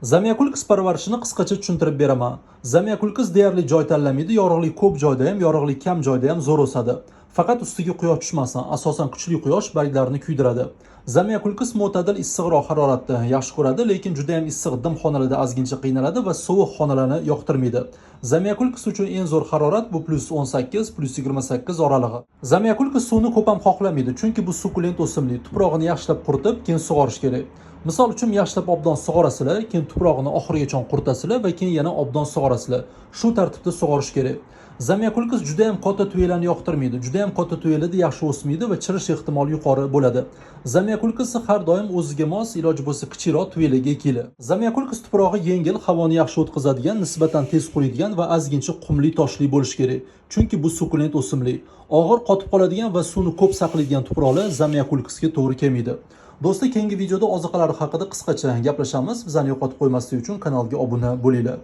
Zamyakulkis parvarishini qisqacha tushuntirib beraman. Zamyakulkis deyarli joy tanlamaydi, yorug'lik ko'p joyda ham, yorug'lik kam joyda ham zo'r o'sadi. Faqat ustiga quyosh tushmasin, asosan kuchli quyosh barglarni kuydiradi. Zamyakulkis mo'tadil issiqroq haroratni yaxshi ko'radi, lekin juda ham issiq dim xonalarda ozgincha qiynaladi va sovuq xonalarni yoqtirmaydi. Zamyakulkis uchun eng zo'r harorat bu +18 +28 oralig'i. Zamyakulkis suvni ko'p ham xohlamaydi, chunki bu sukulent o'simlik. Tuprog'ini yaxshilab quritib, keyin sug'orish kerak. Misol uchun yaxshilab obdon sug'orasizlar, keyin tuprog'ini oxirigacha quritasilar va keyin yana obdon sug'orasizlar. Shu tartibda sug'orish kerak. Zamyakulkis juda ham katta tuyalarni yoqtirmaydi. Juda ham katta tuyalarda yaxshi o'smaydi va chirish ehtimoli yuqori bo'ladi. Zamyakulkis har doim o'ziga mos, iloji bo'lsa kichikroq tuyalarga ekili. Zamyakulkis tuprog'i yengil, havoni yaxshi o'tkazadigan, nisbatan tez quriydigan va ozgincha qumli toshli bo'lishi kerak. Chunki bu sukulent o'simlik. Og'ir qotib qoladigan va suvni ko'p saqlaydigan tuproqlar zamyakulkisga to'g'ri kelmaydi. Do'stlar, keyingi videoda oziqalar haqida qisqacha gaplashamiz. Bizani yo'qotib qo'ymaslik uchun kanalga obuna bo'linglar.